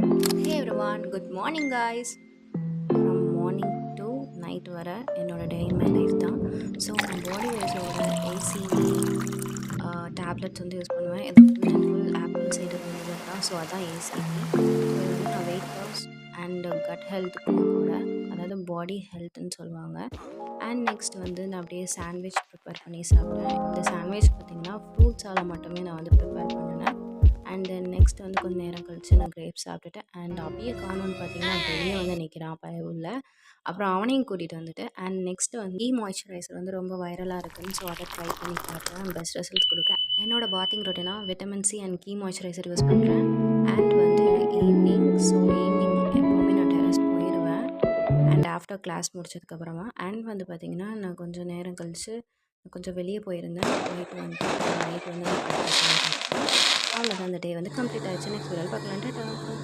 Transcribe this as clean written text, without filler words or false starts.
Hey everyone, good morning guys. From morning to night வர என்னோட டே in my life தான். So நான் பாடி வைஸோட ACT tablets வந்து யூஸ் பண்ணுவேன். இது full and full apple cider vinegar தான். ஸோ அதான் ஏசிடி. ஸோ இது வந்து நான் வெயிட் லாஸ் அண்ட் கட் ஹெல்த்துக்கும் கூட, அதாவது பாடி ஹெல்த்துன்னு சொல்லுவாங்க. அண்ட் நெக்ஸ்ட் வந்து நான் அப்படியே சாண்ட்விச் ப்ரிப்பேர் பண்ணி சாப்பிட்டேன். இந்த சாண்ட்விச் பார்த்திங்கன்னா ஃப்ரூட்ஸால் மட்டுமே நான் வந்து ப்ரிப்பேர் பண்ணினேன். அண்ட் தென் நெக்ஸ்ட் வந்து கொஞ்சம் நேரம் கழித்து நான் கிரேப்ஸ் சாப்பிட்டுட்டேன். அண்ட் அப்படியே காணோன்னு பார்த்தீங்கன்னா வெளியே வந்து நிற்கிறான் உள்ள. அப்புறம் அவனையும் கூட்டிகிட்டு வந்துட்டு அண்ட் நெக்ஸ்ட் வந்து மாய்ஸ்சரைசர் வந்து ரொம்ப வைரலாக இருக்குதுன்னு, ஸோ அதை ட்ரை பண்ணி பார்க்குறேன். பெஸ்ட் ரிசல்ட்ஸ் கொடுக்க என்னோடய பாத்திங் ரொட்டீனாக விட்டமின் சி அண்ட் கீ மாய்ஸ்சரைசர் யூஸ் பண்ணுறேன். அண்ட் வந்து ஈவினிங் எப்போவுமே நான் டெரஸ் போயிடுவேன். அண்ட் ஆஃப்டர் கிளாஸ் முடிச்சதுக்கப்புறமா அண்ட் வந்து பார்த்திங்கன்னா நான் கொஞ்சம் நேரம் கழித்து கொஞ்சம் வெளியே போயிருந்தேன். போயிட்டு வந்துட்டு நைட் வந்து அவ்வளோதான், அந்த டே வந்து கம்ப்ளீட் ஆகிடுச்சு. நெக்ஸ்ட் வீடியோவில் பார்க்கலாம். டாடா.